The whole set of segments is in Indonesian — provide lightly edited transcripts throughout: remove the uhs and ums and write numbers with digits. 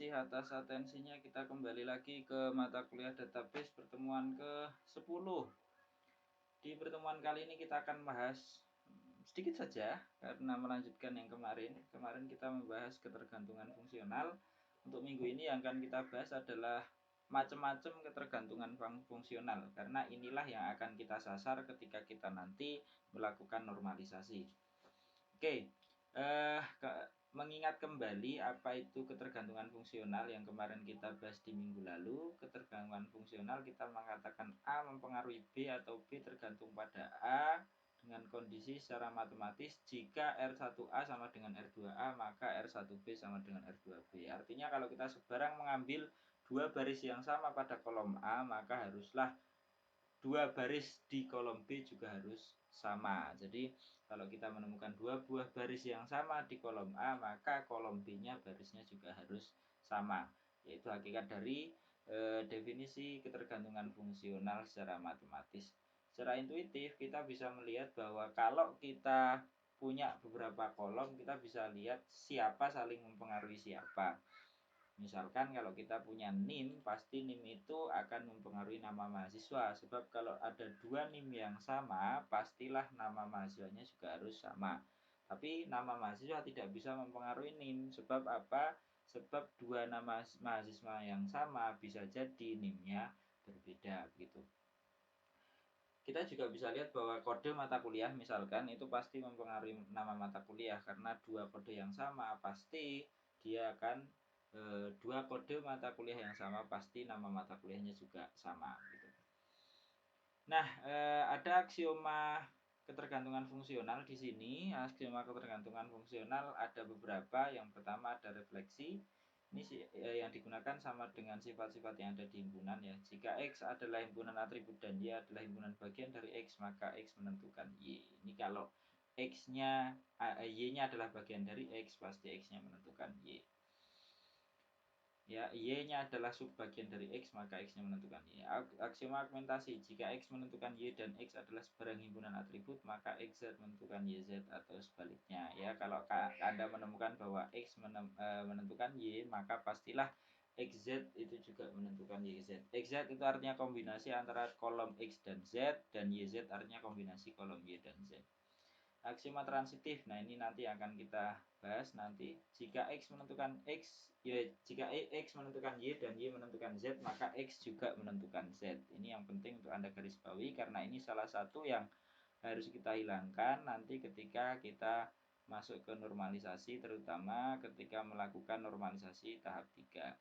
kasih atas atensinya. Kita kembali lagi ke mata kuliah database pertemuan ke-10. Di pertemuan kali ini kita akan bahas sedikit saja karena melanjutkan yang kemarin. Kemarin kita membahas ketergantungan fungsional. Untuk minggu ini yang akan kita bahas adalah macam-macam ketergantungan fungsional, karena inilah yang akan kita sasar ketika kita nanti melakukan normalisasi. Oke, mengingat kembali apa itu ketergantungan fungsional yang kemarin kita bahas di minggu lalu. Ketergantungan fungsional kita mengatakan A mempengaruhi B atau B tergantung pada A dengan kondisi secara matematis jika R1A sama dengan R2A maka R1B sama dengan R2B. Artinya kalau kita sebarang mengambil dua baris yang sama pada kolom A, maka haruslah dua baris di kolom B juga harus sama. Jadi kalau kita menemukan dua buah baris yang sama di kolom A, maka kolom B-nya barisnya juga harus sama. Yaitu hakikat dari definisi ketergantungan fungsional secara matematis. Secara intuitif kita bisa melihat bahwa kalau kita punya beberapa kolom, kita bisa lihat siapa saling mempengaruhi siapa. Misalkan kalau kita punya NIM, pasti NIM itu akan mempengaruhi nama mahasiswa. Sebab kalau ada dua NIM yang sama, pastilah nama mahasiswanya juga harus sama. Tapi nama mahasiswa tidak bisa mempengaruhi NIM. Sebab apa? Sebab dua nama mahasiswa yang sama bisa jadi NIM-nya berbeda gitu. Kita juga bisa lihat bahwa kode mata kuliah misalkan itu pasti mempengaruhi nama mata kuliah, karena dua kode yang sama pasti dia akan dua kode mata kuliah yang sama pasti nama mata kuliahnya juga sama gitu. Nah, ada aksioma ketergantungan fungsional di sini. Aksioma ketergantungan fungsional ada beberapa. Yang pertama ada refleksi. Ini yang digunakan sama dengan sifat-sifat yang ada di himpunan ya. Jika X adalah himpunan atribut dan Y adalah himpunan bagian dari X, maka X menentukan Y. Ini kalau X-nya, Y-nya adalah bagian dari X, pasti X-nya menentukan Y. Ya, Y-nya adalah subbagian dari X, maka X-nya menentukan Y. Aksioma argumentasi, jika X menentukan Y dan X adalah sebarang himpunan atribut, maka XZ menentukan YZ atau sebaliknya. Ya, kalau Anda menemukan bahwa X menentukan Y, maka pastilah XZ itu juga menentukan YZ. XZ itu artinya kombinasi antara kolom X dan Z, dan YZ artinya kombinasi kolom Y dan Z. Aksioma transitif, nah ini nanti akan kita bahas nanti. Jika X menentukan X, ya jika X menentukan Y dan Y menentukan Z, maka X juga menentukan Z. Ini yang penting untuk Anda garis bawahi, karena ini salah satu yang harus kita hilangkan nanti ketika kita masuk ke normalisasi, terutama ketika melakukan normalisasi tahap 3.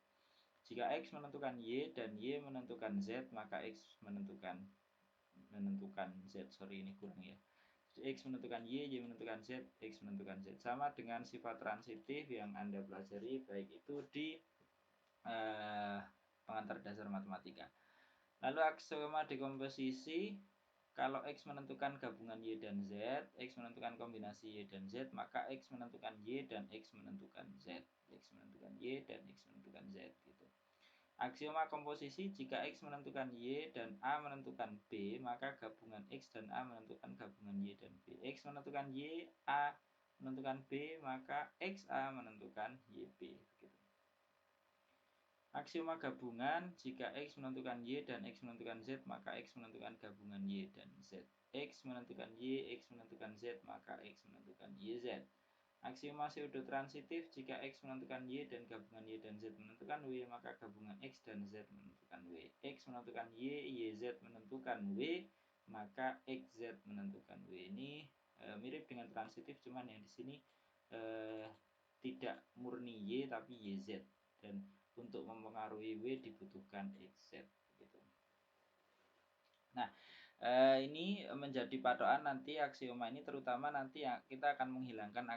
Jika X menentukan Y dan Y menentukan Z, maka X menentukan Z. Sorry, ini kurang ya. X menentukan Y, Y menentukan Z, X menentukan Z. Sama dengan sifat transitif yang Anda pelajari baik itu di pengantar dasar matematika. Lalu aksioma dekomposisi, kalau X menentukan gabungan Y dan Z, X menentukan kombinasi Y dan Z, maka X menentukan Y dan X menentukan Z. X menentukan Y dan X menentukan Z gitu. Aksioma komposisi, jika X menentukan Y dan A menentukan B, maka gabungan X dan A menentukan gabungan Y dan B. X menentukan Y, A menentukan B, maka XA menentukan YB. Gitu. Aksioma gabungan, jika X menentukan Y dan X menentukan Z, maka X menentukan gabungan Y dan Z. X menentukan Y, X menentukan Z, maka X menentukan YZ. Aksioma pseudotransitif, jika X menentukan Y dan gabungan Y dan Z menentukan W, maka gabungan X dan Z menentukan W. X menentukan Y, YZ menentukan W, maka XZ menentukan W. Ini mirip dengan transitif, cuman yang di sini tidak murni Y tapi YZ, dan untuk mempengaruhi W dibutuhkan XZ gitu. Nah, ini menjadi patokan nanti aksioma ini, terutama nanti yang kita akan menghilangkan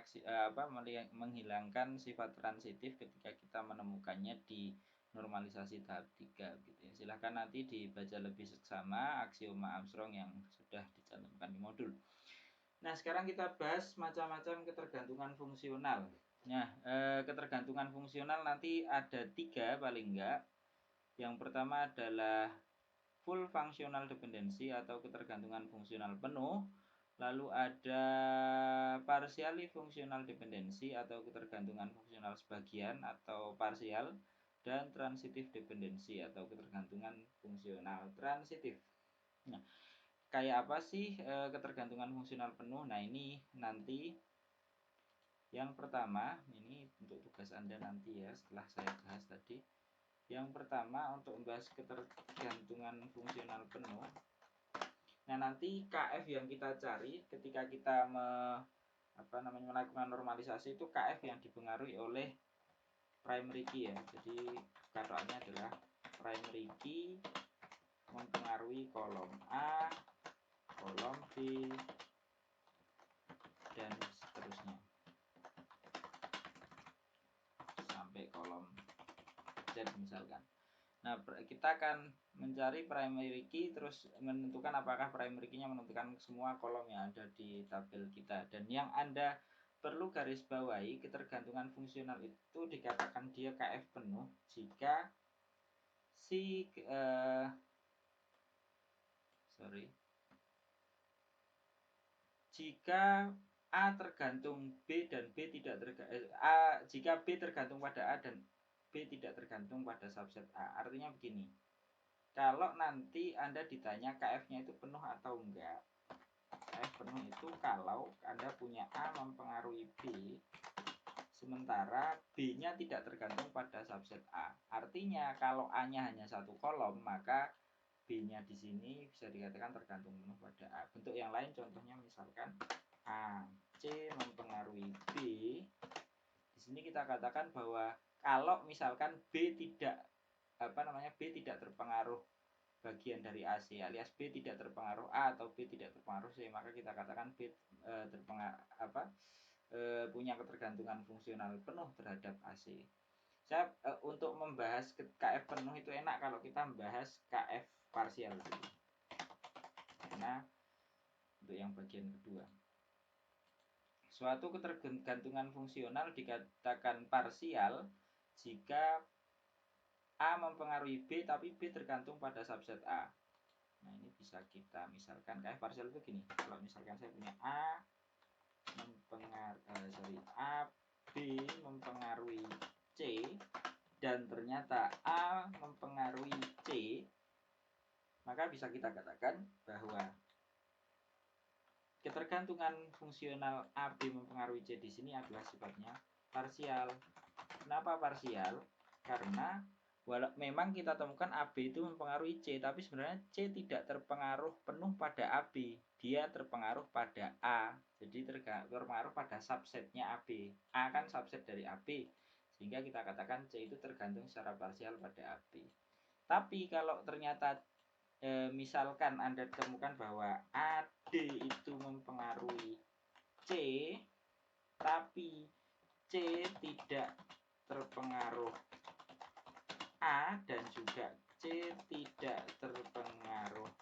menghilangkan sifat transitif ketika kita menemukannya di normalisasi tahap 3 gitu ya. Silahkan nanti dibaca lebih seksama aksioma Armstrong yang sudah dicantumkan di modul. Nah, sekarang kita bahas macam-macam ketergantungan fungsional. Nah, ketergantungan fungsional nanti ada 3 paling enggak. Yang pertama adalah full functional dependency atau ketergantungan fungsional penuh. Lalu ada partially functional dependency atau ketergantungan fungsional sebagian atau parsial. dan transitive dependency atau ketergantungan fungsional transitif. Nah, kayak apa sih ketergantungan fungsional penuh? Nah, ini nanti yang pertama, ini untuk tugas Anda nanti ya setelah saya bahas tadi. Yang pertama untuk membahas ketergantungan fungsional penuh. Nah, nanti KF yang kita cari ketika kita melakukan normalisasi itu KF yang dipengaruhi oleh primary key ya. Jadi kataannya adalah primary key mempengaruhi kolom A, kolom B, dan seterusnya sampai kolom Z misalkan. Nah, kita akan mencari primary key terus menentukan apakah primary key-nya menentukan semua kolom yang ada di tabel kita. Dan yang Anda perlu garis bawahi, ketergantungan fungsional itu dikatakan dia KF penuh jika jika A tergantung B dan B tidak jika B tergantung pada A dan B tidak tergantung pada subset A. Artinya begini, kalau nanti Anda ditanya KF-nya itu penuh atau enggak, KF penuh itu kalau Anda punya A mempengaruhi B, sementara B-nya tidak tergantung pada subset A. Artinya kalau A-nya hanya satu kolom, maka B-nya di sini bisa dikatakan tergantung penuh pada A. Bentuk yang lain contohnya misalkan A, C mempengaruhi B. Di sini kita katakan bahwa kalau misalkan B tidak terpengaruh bagian dari AC alias B tidak terpengaruh A atau B tidak terpengaruh C, maka kita katakan B punya ketergantungan fungsional penuh terhadap AC. Saya untuk membahas KF penuh itu enak kalau kita membahas KF parsial dulu. Karena untuk yang bagian kedua, suatu ketergantungan fungsional dikatakan parsial jika A mempengaruhi B tapi B tergantung pada subset A. Nah, ini bisa kita misalkan KF parsial itu gini. Kalau misalkan saya punya B mempengaruhi C dan ternyata A mempengaruhi C, maka bisa kita katakan bahwa ketergantungan fungsional AB mempengaruhi C di sini adalah sifatnya parsial. Kenapa parsial? Karena memang kita temukan AB itu mempengaruhi C, tapi sebenarnya C tidak terpengaruh penuh pada AB. Dia terpengaruh pada A. Jadi terpengaruh pada subsetnya AB. A kan subset dari AB. Sehingga kita katakan C itu tergantung secara parsial pada AB. Tapi kalau ternyata misalkan Anda temukan bahwa AD itu mempengaruhi C, tapi C tidak terpengaruh A dan juga C tidak terpengaruh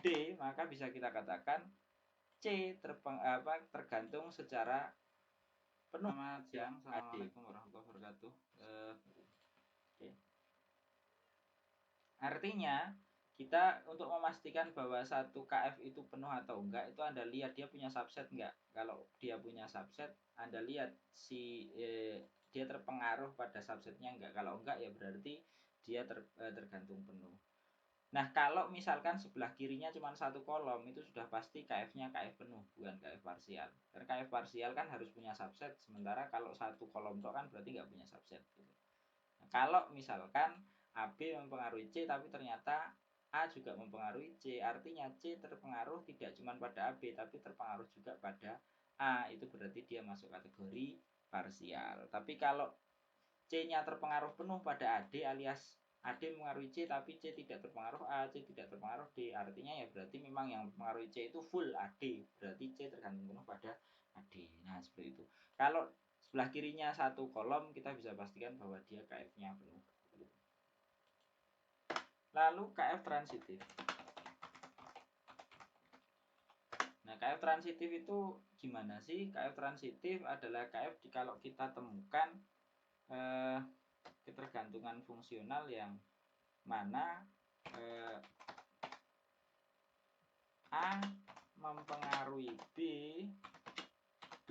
D, maka bisa kita katakan C tergantung secara penuh. Selamat siang, assalamualaikum warahmatullahi wabarakatuh. Okay. Artinya kita untuk memastikan bahwa satu KF itu penuh atau enggak, itu Anda lihat dia punya subset enggak. Kalau dia punya subset, Anda lihat dia terpengaruh pada subsetnya enggak. Kalau enggak ya berarti dia tergantung penuh. Nah, kalau misalkan sebelah kirinya cuma satu kolom, itu sudah pasti KF-nya KF penuh, bukan KF parsial. Karena KF parsial kan harus punya subset, sementara kalau satu kolom tok kan berarti nggak punya subset. Gitu. Nah, kalau misalkan AB mempengaruhi C, tapi ternyata A juga mempengaruhi C, artinya C terpengaruh tidak cuma pada AB, tapi terpengaruh juga pada A, itu berarti dia masuk kategori parsial. Tapi kalau C-nya terpengaruh penuh pada AD alias AD mempengaruhi C tapi C tidak terpengaruh A, C tidak terpengaruh D, artinya ya berarti memang yang mempengaruhi C itu full AD, berarti C tergantung penuh pada AD. Nah, seperti itu. Kalau sebelah kirinya satu kolom, kita bisa pastikan bahwa dia KF-nya penuh. Lalu KF transitif. Nah, KF transitif itu gimana sih? KF transitif adalah KF kalau kita temukan ketergantungan fungsional yang mana A mempengaruhi B,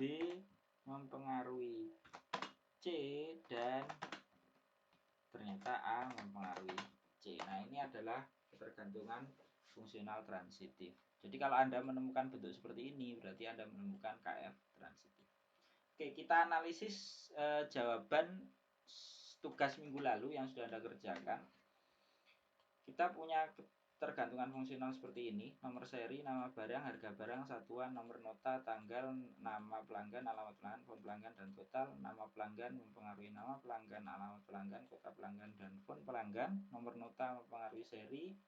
B mempengaruhi C dan ternyata A mempengaruhi C. Nah, ini adalah ketergantungan fungsional transitif. Jadi kalau Anda menemukan bentuk seperti ini, berarti Anda menemukan KF transitif. Oke, kita analisis jawaban tugas minggu lalu yang sudah Anda kerjakan. Kita punya ketergantungan fungsional seperti ini: nomor seri, nama barang, harga barang, satuan, nomor nota, tanggal, nama pelanggan, alamat pelanggan, phone pelanggan, dan total. Nama pelanggan mempengaruhi nama pelanggan, alamat pelanggan, kota pelanggan, dan phone pelanggan. Nomor nota mempengaruhi seri,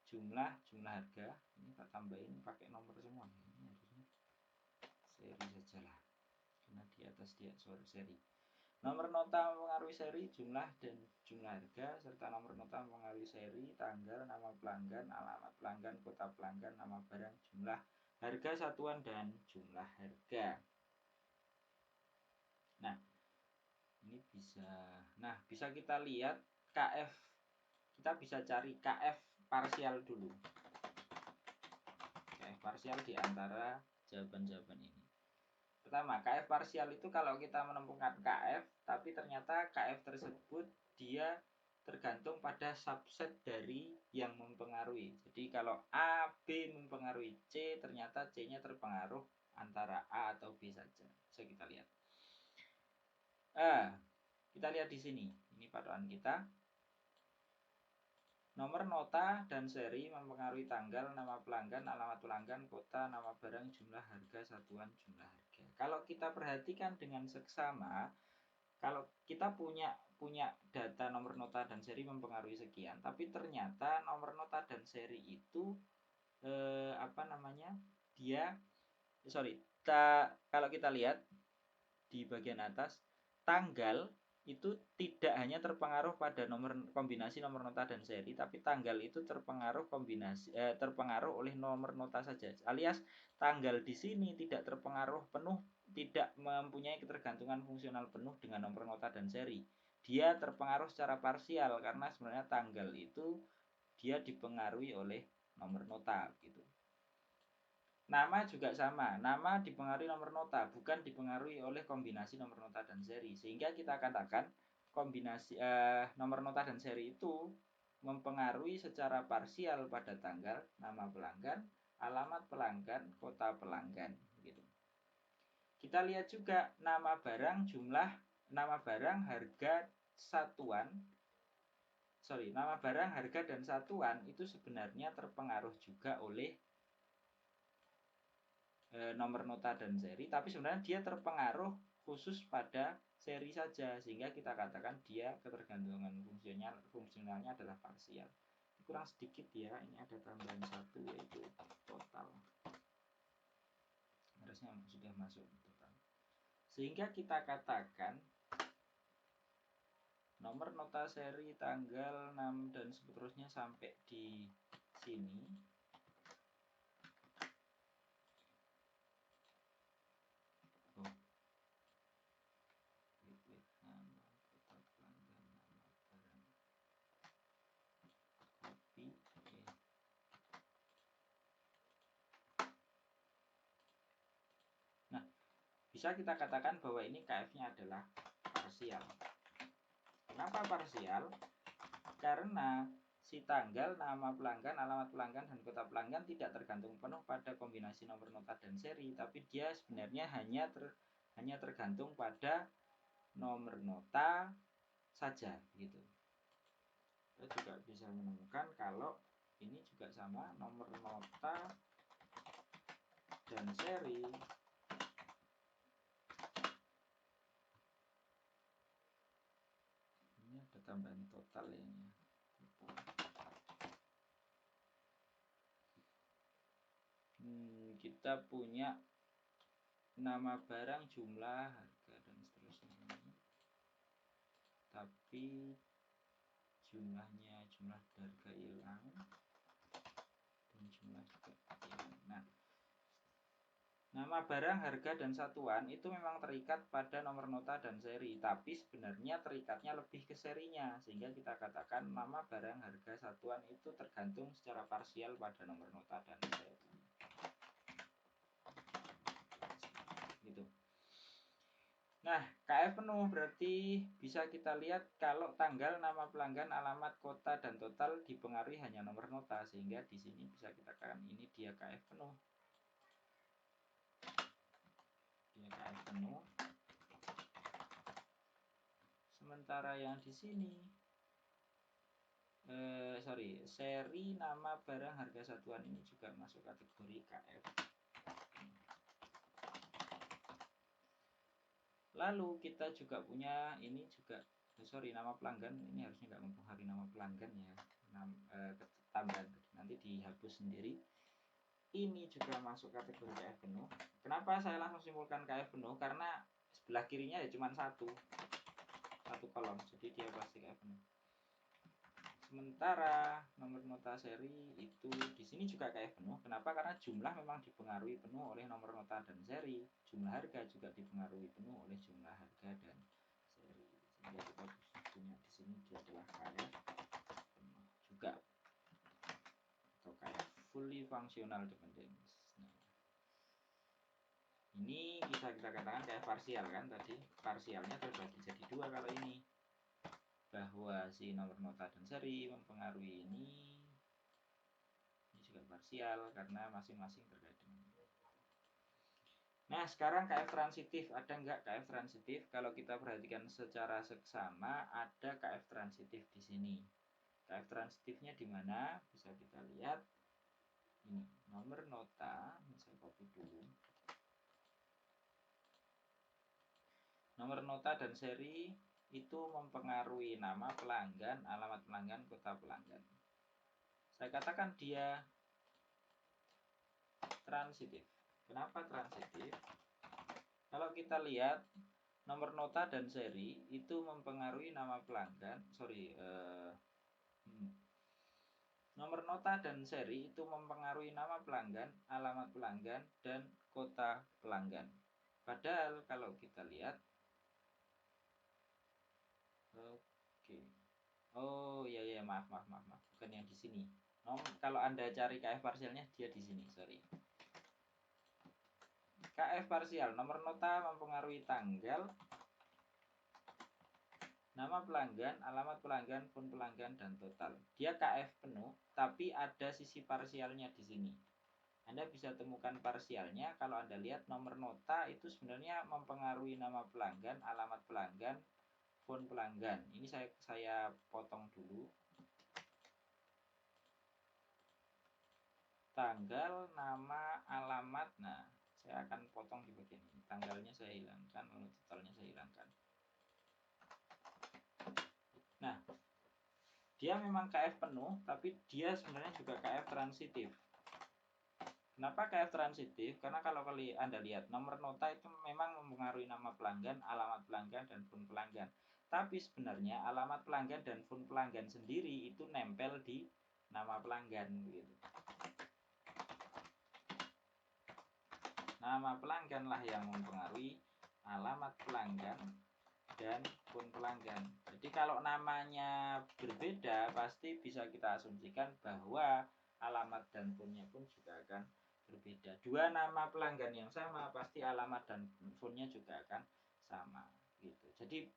jumlah harga. Ini tak tambahin pakai nomor semua. Ini harusnya seri sajalah, karena di atas dia seri. Nomor nota mempengaruhi seri, jumlah, dan jumlah harga, serta nomor nota mempengaruhi seri, tanggal, nama pelanggan, alamat pelanggan, kota pelanggan, nama barang, jumlah harga satuan, dan jumlah harga. Nah, ini bisa kita lihat KF. Kita bisa cari KF parsial dulu. KF parsial di antara jawaban-jawaban ini. Pertama, KF parsial itu kalau kita menemukan KF, tapi ternyata KF tersebut dia tergantung pada subset dari yang mempengaruhi. Jadi kalau A, B mempengaruhi C, ternyata C-nya terpengaruh antara A atau B saja. Bisa kita lihat. Kita lihat di sini. Ini patokan kita. Nomor nota dan seri mempengaruhi tanggal, nama pelanggan, alamat pelanggan, kota, nama barang, jumlah harga, satuan, jumlah harga. Kalau kita perhatikan dengan seksama, kalau kita punya data nomor nota dan seri mempengaruhi sekian, tapi ternyata nomor nota dan seri itu kalau kita lihat di bagian atas, tanggal itu tidak hanya terpengaruh pada kombinasi nomor nota dan seri, tapi tanggal itu terpengaruh oleh nomor nota saja. Alias tanggal di sini tidak terpengaruh penuh, tidak mempunyai ketergantungan fungsional penuh dengan nomor nota dan seri. Dia terpengaruh secara parsial karena sebenarnya tanggal itu dia dipengaruhi oleh nomor nota gitu. Nama juga sama, nama dipengaruhi nomor nota, bukan dipengaruhi oleh kombinasi nomor nota dan seri. Sehingga kita katakan kombinasi nomor nota dan seri itu mempengaruhi secara parsial pada tanggal, nama pelanggan, alamat pelanggan, kota pelanggan gitu. Kita lihat juga nama barang, harga, satuan. Nama barang, harga, dan satuan itu sebenarnya terpengaruh juga oleh nomor nota dan seri, tapi sebenarnya dia terpengaruh khusus pada seri saja, sehingga kita katakan dia ketergantungan fungsionalnya adalah parsial. Kurang sedikit ya, ini ada tambahan satu yaitu total. Harusnya sudah masuk total. Sehingga kita katakan nomor nota seri, tanggal, 6 dan seterusnya sampai di sini bisa kita katakan bahwa ini KF-nya adalah parsial. Kenapa parsial? Karena si tanggal, nama pelanggan, alamat pelanggan, dan kota pelanggan tidak tergantung penuh pada kombinasi nomor nota dan seri, tapi dia sebenarnya hanya tergantung pada nomor nota saja gitu. Kita juga bisa menemukan kalau ini juga sama, nomor nota dan seri ini ada tambahan total ya ini. Kita punya nama barang, jumlah, harga, dan seterusnya. Tapi jumlah harga hilang dan jumlah juga hilang. Nah, nama barang, harga, dan satuan itu memang terikat pada nomor nota dan seri, tapi sebenarnya terikatnya lebih ke serinya, sehingga kita katakan nama barang, harga, satuan itu tergantung secara parsial pada nomor nota dan seri. Nah, KF penuh berarti bisa kita lihat kalau tanggal, nama pelanggan, alamat, kota, dan total dipengaruhi hanya nomor nota, sehingga di sini bisa kita katakan ini dia KF penuh. Dia KF penuh. Sementara yang di sini seri, nama, barang, harga satuan ini juga masuk kategori KF. Lalu kita juga punya ini juga, nama pelanggan ini harusnya nggak mempengaruhi nama pelanggan ya, tambahan nanti dihapus sendiri. Ini juga masuk kategori KF penuh. Kenapa saya langsung simpulkan KF penuh? Karena sebelah kirinya ya cuma satu kolom, jadi dia pasti KF penuh. Sementara nomor nota seri itu di sini juga KF penuh. Kenapa? Karena jumlah memang dipengaruhi penuh oleh nomor nota dan seri. Jumlah harga juga dipengaruhi penuh oleh jumlah harga dan seri. Sehingga kita punya di sini dia adalah KF penuh juga, atau KF fully functional dependence. Nah, ini bisa kita katakan KF parsial kan tadi. Parsialnya terbagi jadi dua kalau ini, bahwa si nomor nota dan seri mempengaruhi ini juga parsial karena masing-masing terkait dengan. Nah, sekarang KF transitif. Ada nggak KF transitif? Kalau kita perhatikan secara seksama, ada KF transitif di sini. KF transitifnya di mana? Bisa kita lihat ini nomor nota. Saya copy dulu. Nomor nota dan seri itu mempengaruhi nama pelanggan, alamat pelanggan, kota pelanggan. Saya katakan dia transitif. Kenapa transitif? Kalau kita lihat nomor nota dan seri itu mempengaruhi nama pelanggan. Nomor nota dan seri itu mempengaruhi nama pelanggan, alamat pelanggan, dan kota pelanggan. Padahal kalau kita lihat, oke, oh iya maaf, bukan yang di sini. Kalau Anda cari KF parsialnya dia di sini, sorry. KF parsial, nomor nota mempengaruhi tanggal, nama pelanggan, alamat pelanggan, phone pelanggan, dan total. Dia KF penuh, tapi ada sisi parsialnya di sini. Anda bisa temukan parsialnya kalau Anda lihat nomor nota itu sebenarnya mempengaruhi nama pelanggan, alamat pelanggan, phone pelanggan. Ini saya potong dulu. Tanggal, nama, alamat. Nah, saya akan potong di bagian ini. Tanggalnya saya hilangkan, lalu totalnya saya hilangkan. Nah, dia memang KF penuh, tapi dia sebenarnya juga KF transitif. Kenapa KF transitif? Karena kalau Anda lihat, nomor nota itu memang mempengaruhi nama pelanggan, alamat pelanggan, dan phone pelanggan. Tapi sebenarnya alamat pelanggan dan phone pelanggan sendiri itu nempel di nama pelanggan. Gitu. Nama pelanggan lah yang mempengaruhi alamat pelanggan dan phone pelanggan. Jadi kalau namanya berbeda, pasti bisa kita asumsikan bahwa alamat dan phone-nya pun juga akan berbeda. Dua nama pelanggan yang sama, pasti alamat dan phone-nya juga akan sama. Gitu. Jadi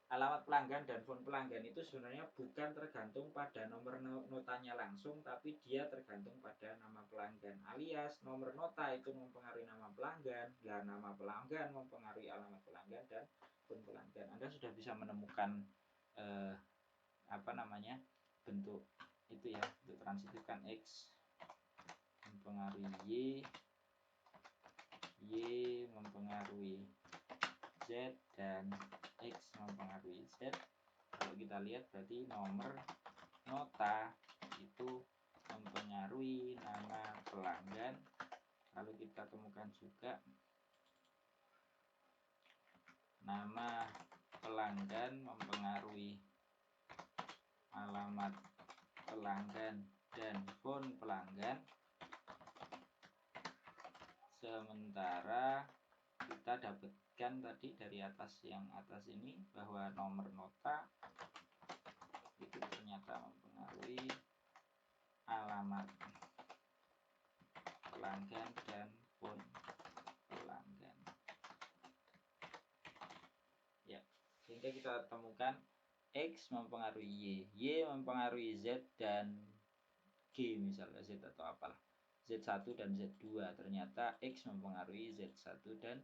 alamat pelanggan dan phone pelanggan itu sebenarnya bukan tergantung pada nomor notanya langsung, tapi dia tergantung pada nama pelanggan. Alias nomor nota itu mempengaruhi nama pelanggan, dan nama pelanggan mempengaruhi alamat pelanggan dan phone pelanggan. Anda sudah bisa menemukan bentuk itu ya, untuk transitifkan X mempengaruhi Y mempengaruhi Z, dan X mempengaruhi Z. Kalau kita lihat berarti nomor nota itu mempengaruhi nama pelanggan. Lalu kita temukan juga nama pelanggan mempengaruhi alamat pelanggan dan phone pelanggan. Sementara kita dapatkan tadi dari yang atas ini bahwa nomor nota itu ternyata mempengaruhi alamat pelanggan dan phone pelanggan. Ketika kita temukan X mempengaruhi Y mempengaruhi Z dan G misalnya Z atau apalah Z1 dan Z2, ternyata X mempengaruhi Z1 dan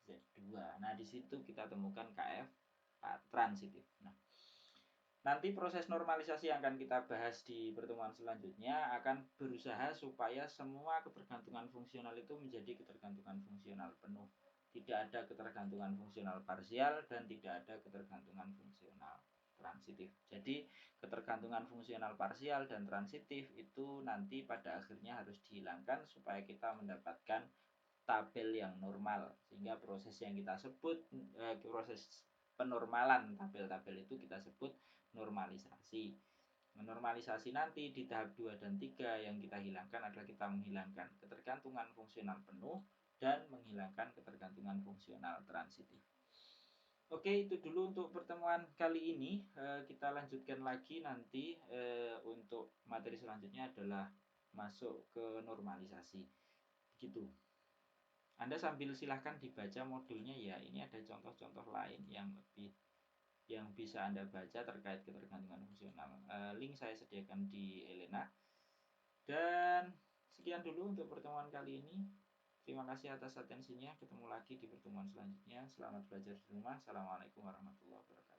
Z2. Nah, di situ kita temukan KF transitif. Nah, nanti proses normalisasi yang akan kita bahas di pertemuan selanjutnya akan berusaha supaya semua ketergantungan fungsional itu menjadi ketergantungan fungsional penuh. Tidak ada ketergantungan fungsional parsial dan tidak ada ketergantungan fungsional transitif. Jadi ketergantungan fungsional parsial dan transitif itu nanti pada akhirnya harus dihilangkan supaya kita mendapatkan tabel yang normal, sehingga proses yang kita sebut proses penormalan tabel-tabel itu kita sebut normalisasi. Normalisasi nanti di tahap 2 dan 3 yang kita hilangkan adalah kita menghilangkan ketergantungan fungsional penuh dan menghilangkan ketergantungan fungsional transitif. Oke, itu dulu untuk pertemuan kali ini. Kita lanjutkan lagi nanti untuk materi selanjutnya adalah masuk ke normalisasi. Begitu. Anda sambil silahkan dibaca modulnya ya. Ini ada contoh-contoh lain yang bisa Anda baca terkait ketergantungan fungsional. Link saya sediakan di Elena. Dan sekian dulu untuk pertemuan kali ini. Terima kasih atas atensinya. Ketemu lagi di pertemuan selanjutnya. Selamat belajar di rumah. Assalamualaikum warahmatullahi wabarakatuh.